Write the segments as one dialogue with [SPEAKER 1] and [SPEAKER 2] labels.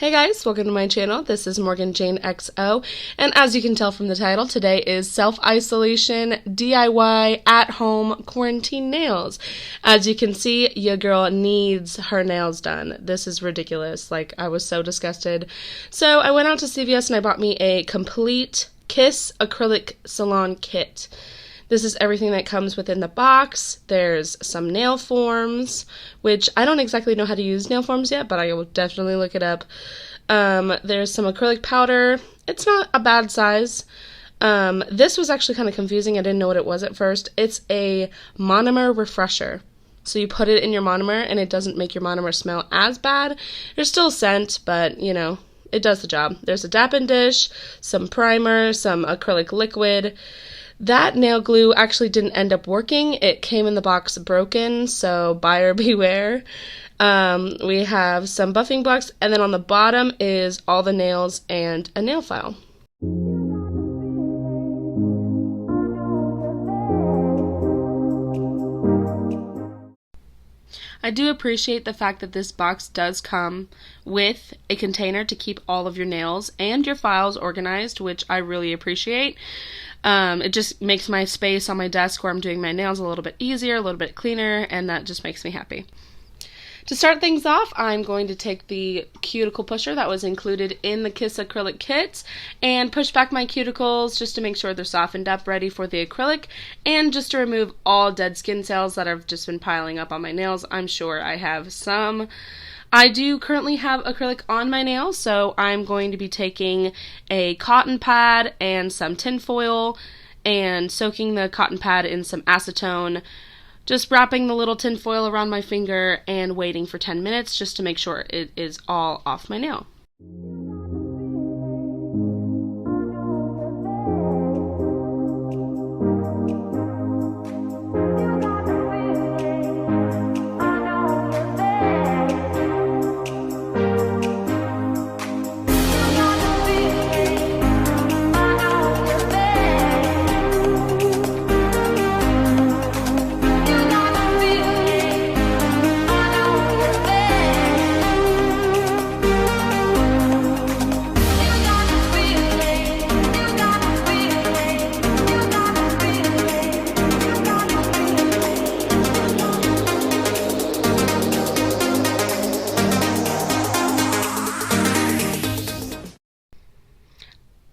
[SPEAKER 1] Hey guys, welcome to my channel. This is Morgan Jane XO, and as you can tell from the title, today is self-isolation, DIY, at-home quarantine nails. As you can see, your girl needs her nails done. This is ridiculous. Like, I was so disgusted. So I went out to CVS and I bought me a complete Kiss acrylic salon kit. This is everything that comes within the box. There's some nail forms, which I don't exactly know how to use nail forms yet, but I will definitely look it up. There's some acrylic powder. It's not a bad size. This was actually kind of confusing. I didn't know what it was at first. It's a monomer refresher. So you put it in your monomer, and it doesn't make your monomer smell as bad. There's still scent, but, you know, it does the job. There's a dab-in dish, some primer, some acrylic liquid. That nail glue actually didn't end up working. It came in the box broken, so buyer beware. We have some buffing blocks, and then on the bottom is all the nails and a nail file. I do appreciate the fact that this box does come with a container to keep all of your nails and your files organized, which I really appreciate. It just makes my space on my desk where I'm doing my nails a little bit easier, a little bit cleaner, and that just makes me happy. To start things off, I'm going to take the cuticle pusher that was included in the Kiss acrylic kit and push back my cuticles just to make sure they're softened up, ready for the acrylic, and just to remove all dead skin cells that have just been piling up on my nails. I'm sure I have some. I do currently have acrylic on my nails, so I'm going to be taking a cotton pad and some tin foil and soaking the cotton pad in some acetone, just wrapping the little tin foil around my finger and waiting for 10 minutes just to make sure it is all off my nail.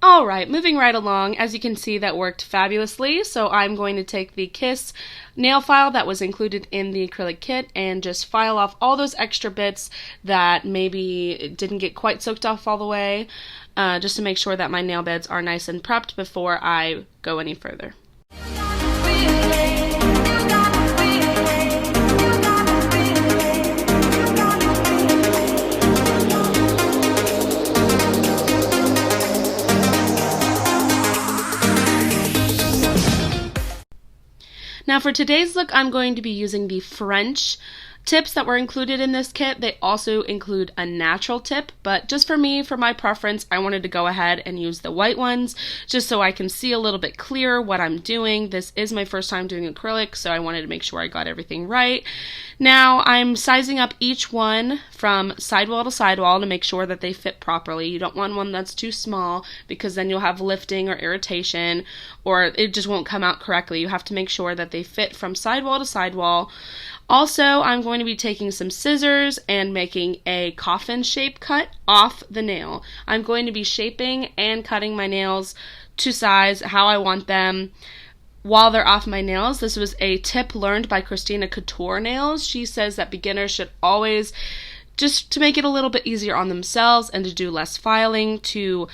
[SPEAKER 1] Alright, moving right along, as you can see that worked fabulously, so I'm going to take the Kiss nail file that was included in the acrylic kit and just file off all those extra bits that maybe didn't get quite soaked off all the way, just to make sure that my nail beds are nice and prepped before I go any further. Now for today's look, I'm going to be using the French tips that were included in this kit. They also include a natural tip, but just for me, for my preference, I wanted to go ahead and use the white ones just so I can see a little bit clearer what I'm doing. This is my first time doing acrylic, so I wanted to make sure I got everything right. Now I'm sizing up each one from sidewall to sidewall to make sure that they fit properly. You don't want one that's too small because then you'll have lifting or irritation, or it just won't come out correctly. You have to make sure that they fit from sidewall to sidewall. Also, I'm going to be taking some scissors and making a coffin shape cut off the nail. I'm going to be shaping and cutting my nails to size how I want them while they're off my nails. This was a tip learned by Christina Couture Nails. She says that beginners should always, just to make it a little bit easier on themselves and to do less filing, to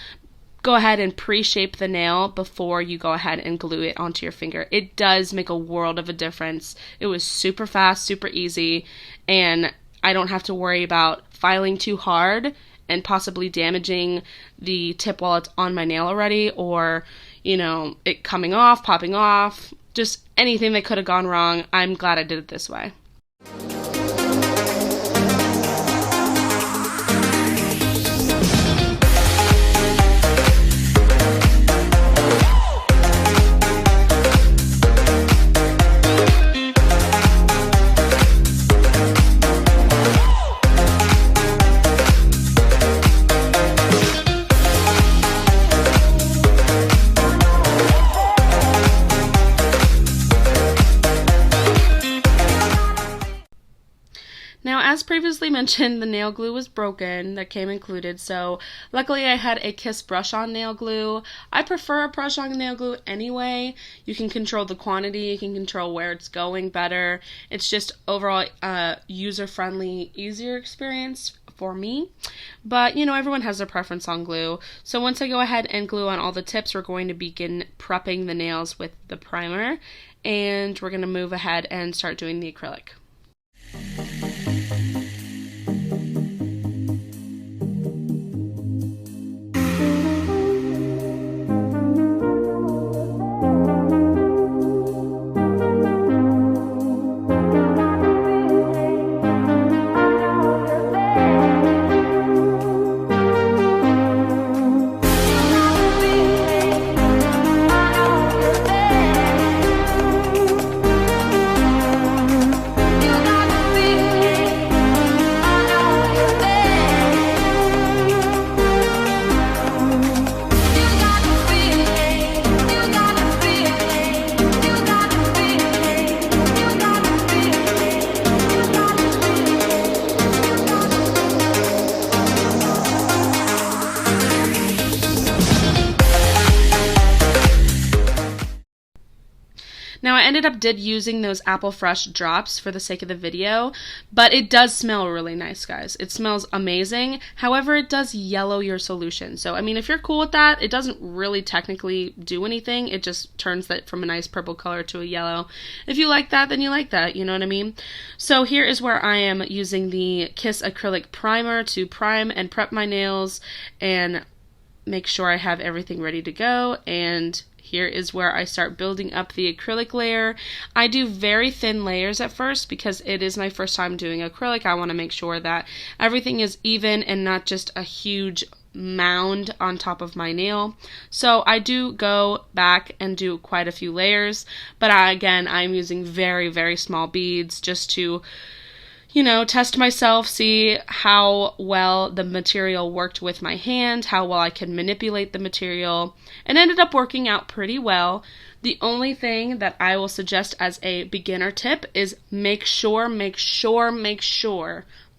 [SPEAKER 1] go ahead and pre-shape the nail before you go ahead and glue it onto your finger. It does make a world of a difference. It was super fast, super easy, and I don't have to worry about filing too hard and possibly damaging the tip while it's on my nail already, or, you know, it coming off, popping off, just anything that could have gone wrong. I'm glad I did it this way. as previously mentioned, the nail glue was broken that came included, so luckily I had a Kiss brush-on nail glue. I prefer a brush-on nail glue anyway. You can control the quantity, you can control where it's going better. It's just overall user-friendly, easier experience for me. But, you know, everyone has their preference on glue. So once I go ahead and glue on all the tips, we're going to begin prepping the nails with the primer, and we're going to move ahead and start doing the acrylic. Now, I ended up using those Apple Fresh drops for the sake of the video, but it does smell really nice, guys. It smells amazing. However, it does yellow your solution. So, I mean, if you're cool with that, it doesn't really technically do anything. It just turns that from a nice purple color to a yellow. If you like that, then you like that. You know what I mean? So here is where I am using the Kiss Acrylic Primer to prime and prep my nails and make sure I have everything ready to go. And here is where I start building up the acrylic layer. I do very thin layers at first because it is my first time doing acrylic. I want to make sure that everything is even and not just a huge mound on top of my nail. So I do go back and do quite a few layers, but again, I'm using very, very small beads just to, you know, test myself, see how well the material worked with my hand, how well I can manipulate the material, and ended up working out pretty well. The only thing that I will suggest as a beginner tip is make sure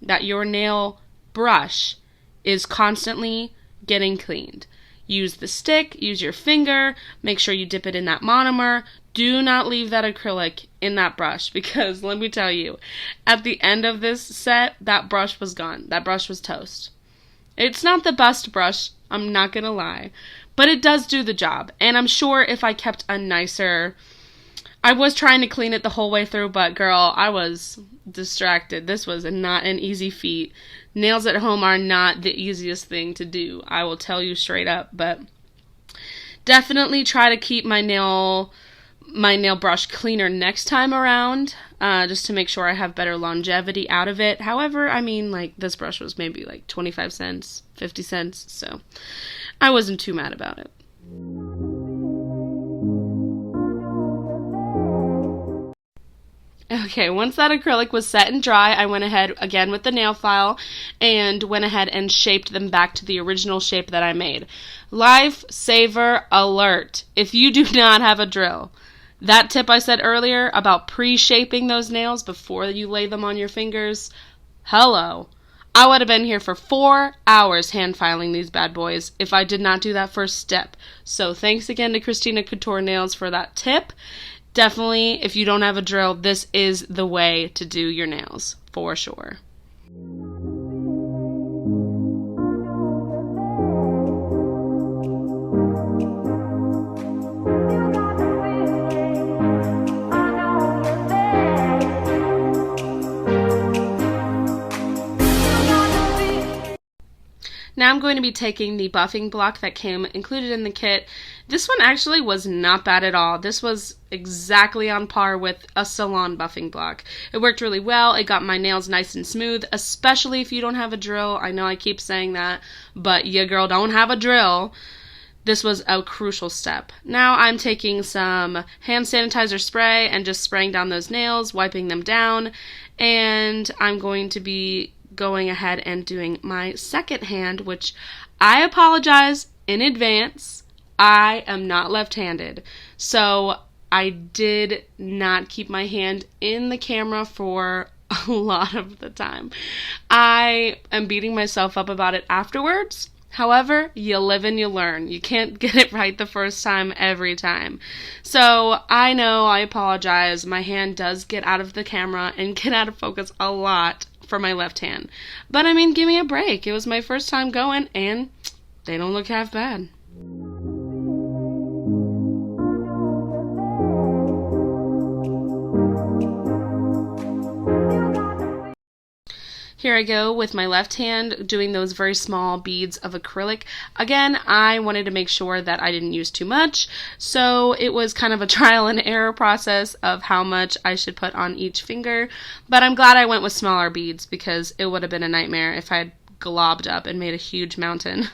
[SPEAKER 1] that your nail brush is constantly getting cleaned. Use the stick, use your finger, make sure you dip it in that monomer. Do not leave that acrylic in that brush because let me tell you, at the end of this set, that brush was gone. That brush was toast. It's not the best brush, I'm not gonna lie, but it does do the job. And I'm sure if I kept a nicer... I was trying to clean it the whole way through, but girl, I was distracted. This was not an easy feat. Nails at home are not the easiest thing to do, I will tell you straight up, but definitely try to keep my nail brush cleaner next time around, just to make sure I have better longevity out of it. However, I mean, like, this brush was maybe like 25 cents, 50 cents, so I wasn't too mad about it. Okay, once that acrylic was set and dry, I went ahead again with the nail file and went ahead and shaped them back to the original shape that I made. Lifesaver alert if you do not have a drill. That tip I said earlier about pre-shaping those nails before you lay them on your fingers, hello. I would have been here for 4 hours hand filing these bad boys if I did not do that first step. So thanks again to Christina Couture Nails for that tip. Definitely, if you don't have a drill, this is the way to do your nails, for sure. Now I'm going to be taking the buffing block that came included in the kit. This one actually was not bad at all. This was exactly on par with a salon buffing block. It worked really well. It got my nails nice and smooth, especially if you don't have a drill. I know I keep saying that, but your girl don't have a drill. This was a crucial step. Now I'm taking some hand sanitizer spray and just spraying down those nails, wiping them down, and I'm going to be going ahead and doing my second hand, which I apologize in advance. I am not left-handed, so I did not keep my hand in the camera for a lot of the time. I am beating myself up about it afterwards. However, you live and you learn. You can't get it right the first time every time. So I know, I apologize. My hand does get out of the camera and get out of focus a lot for my left hand. But I mean, give me a break. It was my first time going and they don't look half bad. Here I go with my left hand doing those very small beads of acrylic. Again, I wanted to make sure that I didn't use too much, so it was kind of a trial and error process of how much I should put on each finger, but I'm glad I went with smaller beads because it would have been a nightmare if I had globbed up and made a huge mountain.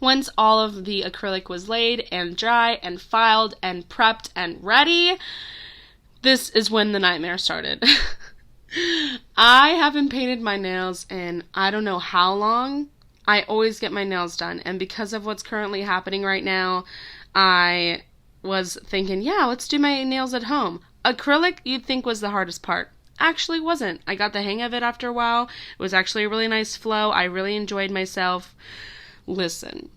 [SPEAKER 1] Once all of the acrylic was laid and dry and filed and prepped and ready, this is when the nightmare started. I haven't painted my nails in I don't know how long. I always get my nails done, and because of what's currently happening right now, I was thinking, yeah, let's do my nails at home. Acrylic, you'd think, was the hardest part. Actually wasn't. I got the hang of it after a while. It was actually a really nice flow. I really enjoyed myself. Listen,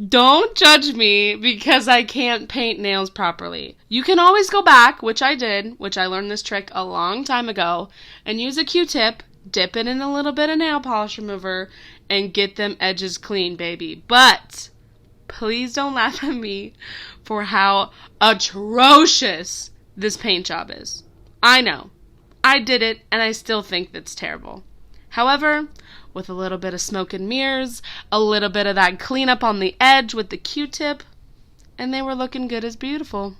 [SPEAKER 1] don't judge me because I can't paint nails properly. You can always go back, which I did, which I learned this trick a long time ago, and use a Q-tip, dip it in a little bit of nail polish remover, and get them edges clean, baby. But please don't laugh at me for how atrocious this paint job is. I know. I did it, and I still think that's terrible. However, with a little bit of smoke and mirrors, a little bit of that cleanup on the edge with the Q-tip, and they were looking good as beautiful.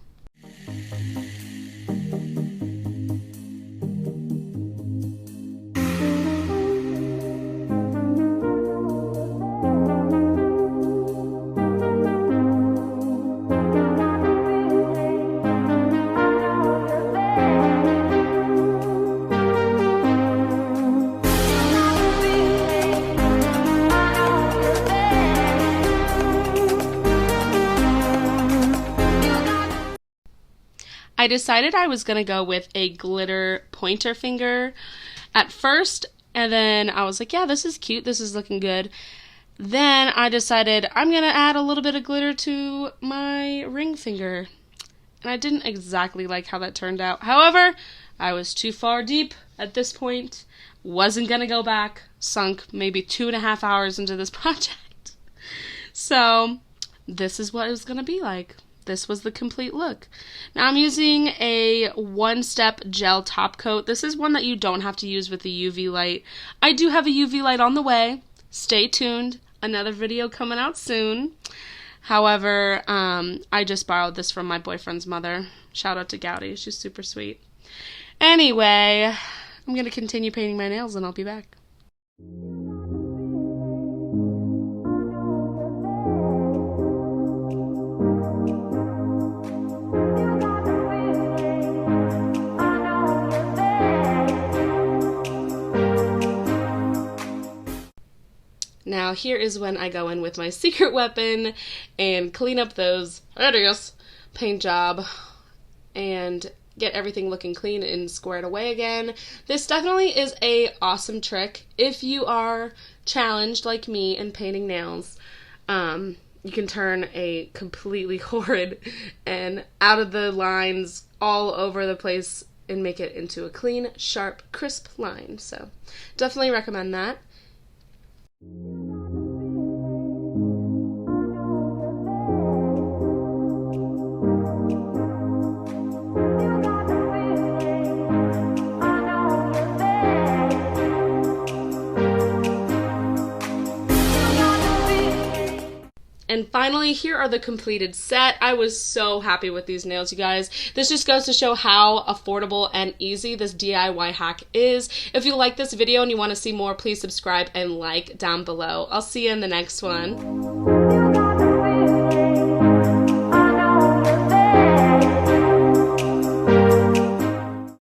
[SPEAKER 1] I decided I was going to go with a glitter pointer finger at first, and then I was like, yeah, this is cute, this is looking good. Then I decided I'm going to add a little bit of glitter to my ring finger, and I didn't exactly like how that turned out. However, I was too far deep at this point, wasn't going to go back, sunk maybe 2.5 hours into this project. So this is what it was going to be like. this was the complete look. Now I'm using a one-step gel top coat. This is one that you don't have to use with the UV light. I do have a UV light on the way. Stay tuned. Another video coming out soon. However, I just borrowed this from my boyfriend's mother. Shout out to Gowdy. She's super sweet. Anyway, I'm going to continue painting my nails and I'll be back. Now here is when I go in with my secret weapon and clean up those hideous paint job and get everything looking clean and squared away again. This definitely is a awesome trick if you are challenged like me in painting nails. You can turn a completely horrid and out of the lines all over the place and make it into a clean, sharp, crisp line. So definitely recommend that. And finally, here are the completed set. I was so happy with these nails, you guys. This just goes to show how affordable and easy this DIY hack is. If you like this video and you want to see more, please subscribe and like down below. I'll see you in the next one.